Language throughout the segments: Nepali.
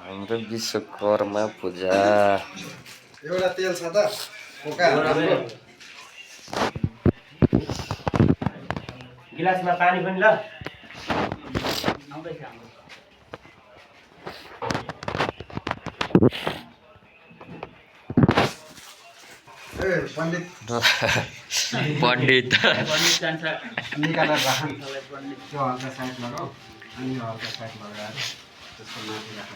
हाम्रो विश्वकर्मा पूजा एउटा तेल छ त पोका गिलासमा पानी पनि ल ए पण्डित पण्डित निकालेर राखन त्यो हल्का साइड लगाऊ अनि हल्का साइड लगाएर त्यसको माथि राख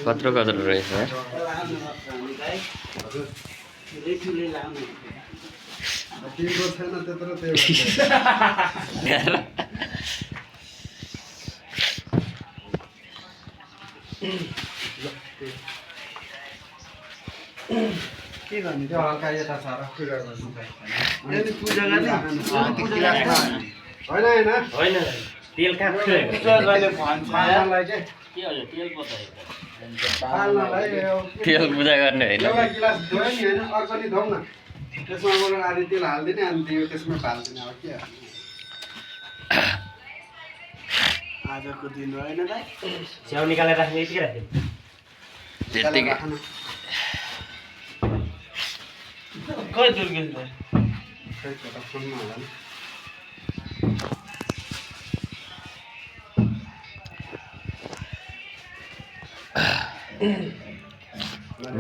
कत्रो कत्रो रहेछ तिम्रो छैन त्यत्रो त्यो के गर्ने त्यो हल्का यता छ र पूजा गर्नु पूजा गर्ने होइन होइन तेल कहाँ पूजा गर्ने पाल्नलाई चाहिँ के हो तेल पकाइ पाल्नलाई तेल पूजा गर्ने होइन एउटा गिलास धोयो नि होइन अर्को नि धोऊ न त्यसमा गएर आधी तेल हालिदिने अनि त्यो त्यसमा फाल्दिने अब के आजको दिन होइन दाइ स्याउ निकालेर राख्ने यतिकै राख्यो त्यतिकै खोइ दुर्गेश भाइ खै त्यो फोनमा होला नि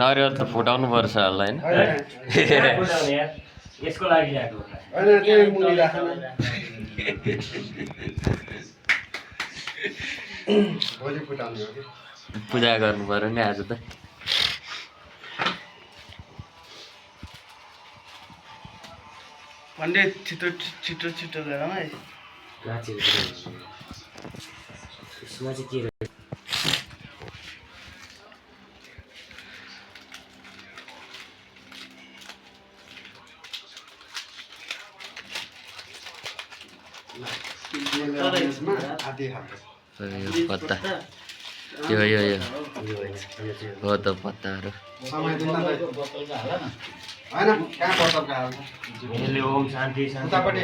नरिवल त फुटाउनु पर्छ होला होइन यसको लागि ल्याएको होइन त्यो मुनि राख्न भोलि फुटाउने हो कि पूजा गर्नु पर्यो नि आज त पण्डित छिटो छिटो छिटो गर है यसमा चाहिँ के रहेछ आधी हाल्छ यो पत्ता यो यो यो हो त पत्ताहरू समय दिन होइन कहाँ बतलका हाल्छ यसले ओम शान्ति उतापट्टि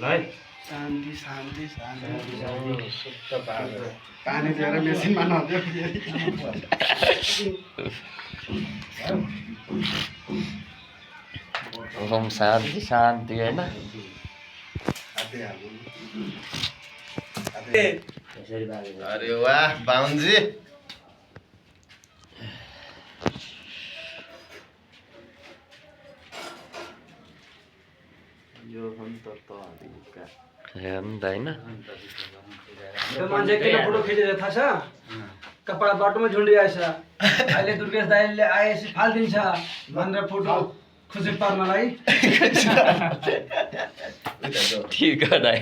ल है शान्ति शान्ति शान्ति शुद्ध पानी दिएर मेसिनमा नदियो ओम शान्ति शान्ति होइन यसरी बालेको अरे वाह बाउन्जी यो हो नि त तरिका हो नि त होइन त्यो मान्छे किन फोटो खिचेर थाहा छ कपडा बाटोमा झुन्डिआएछ अहिले दुर्गेश दाइले आएपछि फालिदिन्छ भनेर फोटो खुसी पार्नलाई ठिक हो दाइ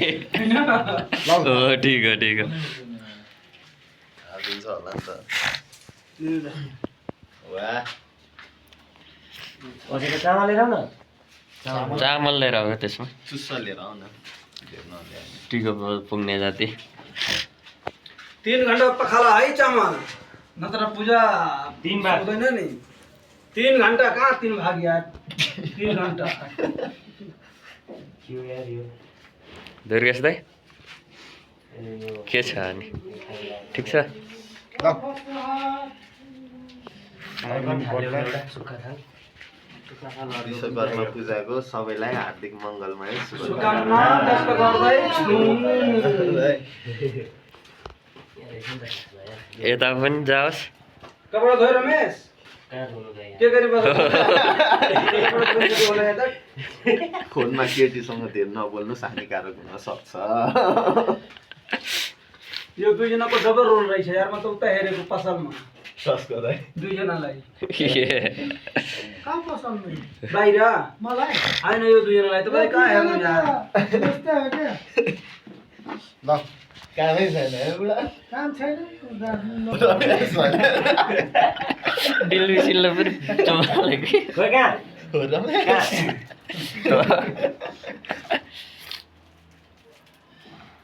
हो ठिक हो ठिक हो हालिदिन्छ होला नि त वाह बसेको चामल लिएर आऊ न चामल लिएर आएको त्यसमा चुस्सा लिएर आऊ न टिको पुग्ने जाति 3 घण्टा पखाला है चामल नत्र पूजा 3 भाग हुँदैन नि 3 घण्टा कहाँ 3 भाग यार 3 घण्टा के यार यो दुर्गेश दाइ के छ अनि ठिक छ सुक्खा थाल विश्वकर्मा पूजाको सबैलाई हार्दिक मङ्गलमय शुभकामना व्यक्त गर्दैछु यता पनि जाओस् कपडा धोइ रमेश कहाँ धुनु गयो के गरी बस्नु फोनमा केटीसँग धेर नबोल्नु हानिकारक हुन सक्छ यो दुईजनाको डबल रोल रहेछ यार म त उता हेरेको पसलमा कसको दाइ दुईजनालाई ए, कहाँ पसलमा बाहिर मलाई होइन यो दुईजनालाई तपाईँ कहाँ हेर्नु यार ल कामै छैन है बुढा काम छैन डिल्ली सिल्लो पनि चोमाले कि खोइ कहाँ हो रमेश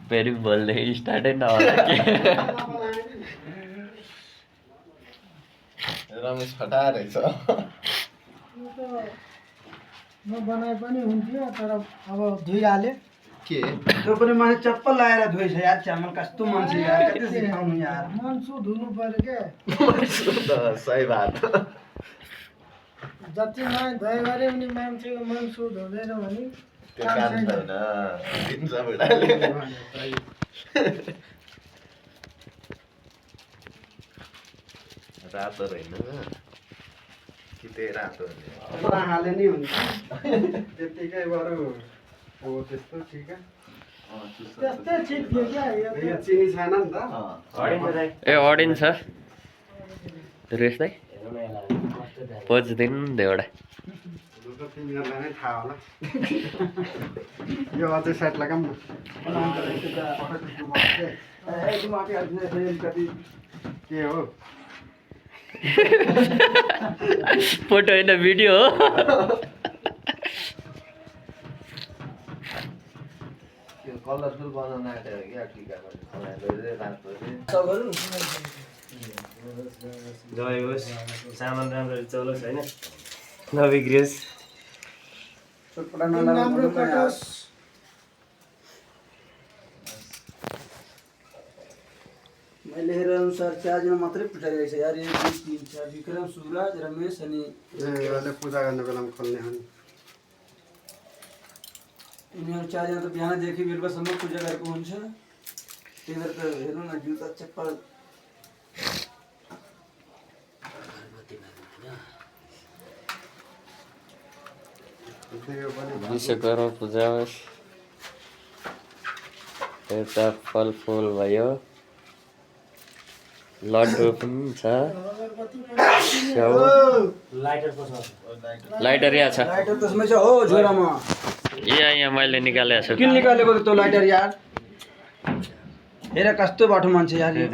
फेरि भोलिदेखि स्टार्टै नहोला के रमेश फटा रहेछ नबनाए पनि हुन्थ्यो तर अब धोइहाले के त्यो पनि मान्छे चप्पल लगाएर धोइछ यार चामल कस्तो मान्छे यार कति सिकाउनु यार मनसु धुनु पर्यो के सही बात जति नयाँ धोइ गरे पनि मान्छेको मनसु धुँदैन भने त्यो काम छैन दिन्छ बुढाले रातो रहेन कि त्यही रातो हाले नि हुन्छ त्यतिकै बरु हो त्यस्तो ठिक त्यस्तै ठिक थियो क्या यो यो चिनी छैन नि त ए अडिन्छ रेस्दै पोजिदिनु नि एउटा तिमीहरूलाई नै थाहा होला यो अझै साइड लगाऊँ न के हो फोटो होइन भिडियो हो कलरफुल बनाउन आँटेको क्या टिकाको रातो जय होस् सामान राम्ररी चलोस् होइन नबिग्रियोस् राम्रो कटोस् मैले हेरे अनुसार 4 जना मात्रै पुठाइरहेको छ यार 1 2 3 4 विक्रम सुराज रमेश अनि यसले पूजा गर्ने बेलामा खोल्ने हो नि यिनीहरू 4 जना त बिहानदेखि बेलुकासम्म पूजा गरेको हुन्छ त्यही भएर त हेर्नु न जुत्ता चप्पल यो पनि विश्वकर्मा पूजा होस् एउटा फलफुल भयो लड्डु पनि छ स्याउ लाइटर कसो लाइटर यहाँ छ लाइटर त्यसमै छ हो झोरामा यहाँ मैले निकालेको छु किन निकालेको त त्यो लाइटर यार हेर कस्तो बाटो मान्छे यार यो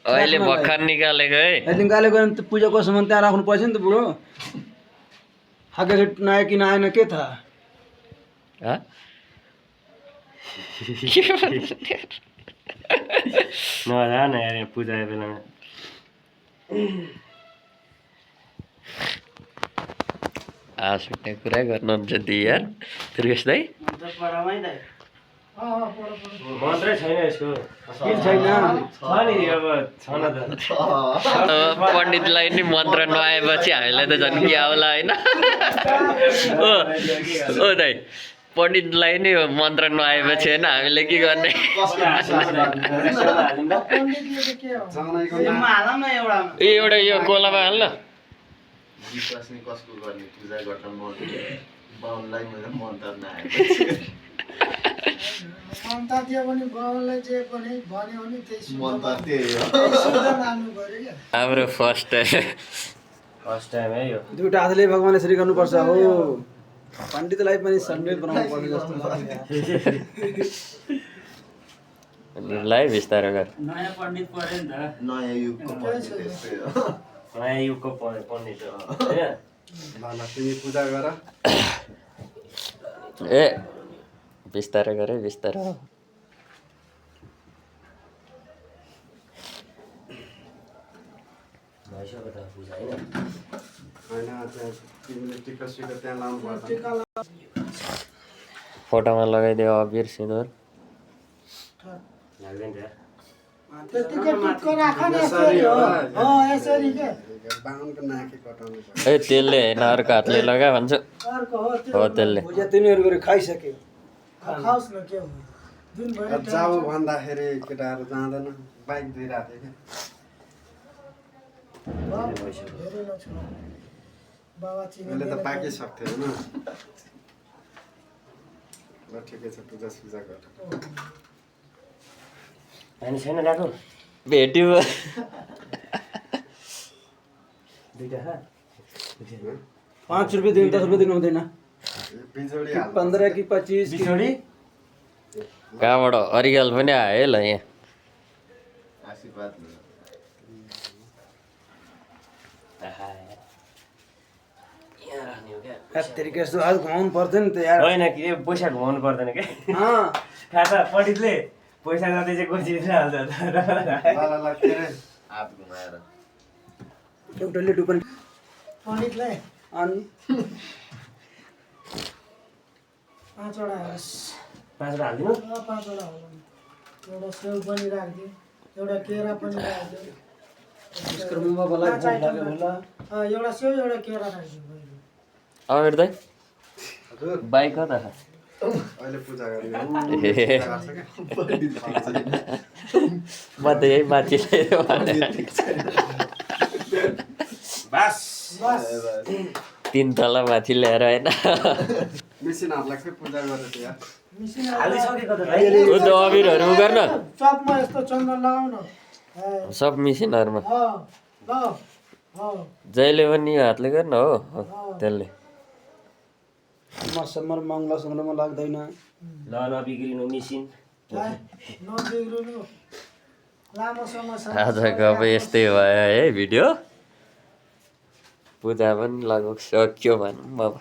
अहिले भर्खर निकालेको है निकालेको भने त पूजाको सामान त्यहाँ राख्नु पर्छ नि त बुढो आगे नआयो कि नआएन के थाहा हाँ? नजा न यार यहाँ पूजा बेलामा हाँस्ने कुरा गर्नुहुन्छ ती यार त्रिकेश दाइ मन्त्रै छैन यसको छैन छ नि अब छ न त पण्डितलाई नि मन्त्र नआएपछि हामीलाई त झन् के आउला होइन ओ दाइ पण्डितलाई नि मन्त्र नआएपछि होइन हामीले के गर्ने ए एउटा यो कोलामा हाल्न विश्वास नि कसको गर्ने पूजा गर्न बाहुनलाई मेरो मन्त्र नआएको मन्त्र दियो भने बाउलाई जे पनि भन्यो भने त्यही मन्त्र त्यही हो सुन्दा मान्नु पर्यो क्या हाम्रो फर्स्ट फर्स्ट टाइम है यो दुईटा हातले भगवानले यसरी गर्नुपर्छ हो पण्डितलाई पनि सन्डेल बनाउनु पर्छ जस्तो लाई बिस्तारो गर नयाँ पण्डित पऱ्यो नि त नयाँ युगको पण्डित त्यस्तै हो नयाँ युगको पण्डित हो होइन ल तिमी पूजा गर ए बिस्तारै गरे बिस्तारो भइसक्यो त पूजा होइन होइन त्यहाँ तिमीले टिका सिका त्यहाँ लाउनु पर्छ फोटोमा लगाइदियो अबिर सिन्दुर लाग्दैन त त्यतिकै टुक्क राख न यसरी हो यसरी के बाहुनको नाके कटाउनु पर्छ ए त्यसले होइन अर्को हातले लगा भन्छु अर्को हो त्यो हो त्यसले पूजा तिनीहरू गरे खाइसक्यो खाओस् न के हो दिनभरि जाऊ भन्दाखेरि केटाहरू जाँदैन बाइक दिइरहेको थियो धेरै नछोड बाबा कि अहिले त पाकिसक्थ्यो होइन ल ठिकै छ पूजा सुजा गर पानी छैन गएको भेट्यो दुईटा खा 5 रुपियाँ दिनु 10 रुपियाँ दिनु हुँदैन बिजोडी 15 कि 25 बिछोडी कहाँबाट अरिगल पनि आयो है ल यहाँ आशीर्वाद लिनु। यहाँ राख्ने हो क्या यत्तिकै यस्तो आज घुमाउनु पर्दैन नि त यार होइन कि पैसा घुमाउनु पर्दैन क्या अँ थाहा छ पण्डितले पैसा जति चाहिँ कोसिस हाल्छ ल के अरे हात घुमाएर एउटा लेटु पनि पण्डितलाई अनि 5वटा होस् 5वटा हालिदिनु 5वटा होला एउटा सेउ पनि राखिदियो एउटा केरा पनि राखिदियो यसको मोबाइललाई भोक लाग्यो होला एउटा सेउ एउटा केरा राखिदियो अमेर दाइ हजुर बाइक कता छ अहिले पूजा गरेको म त यही माथि ल्याएर बस बस 3 तला माथि ल्याएर होइन मिसिन हात लाग्छ पूजा गरेर यार मिसिन हालिसकेको त ऊ त अबिरहरू गर्न चपमा यस्तो चन्दन लगाउन सब मिसिनहरूमा ल जहिले पनि यो हातले गर्न हो त्यसले मसम्म मङ्गलसँग लाग्दैन ल नबिग्रिनु मिसिन नबिग्रिनु लामो समय आजको अब यस्तै भयो है भिडियो पूजा पनि लगभग सक्यो भनौँ अब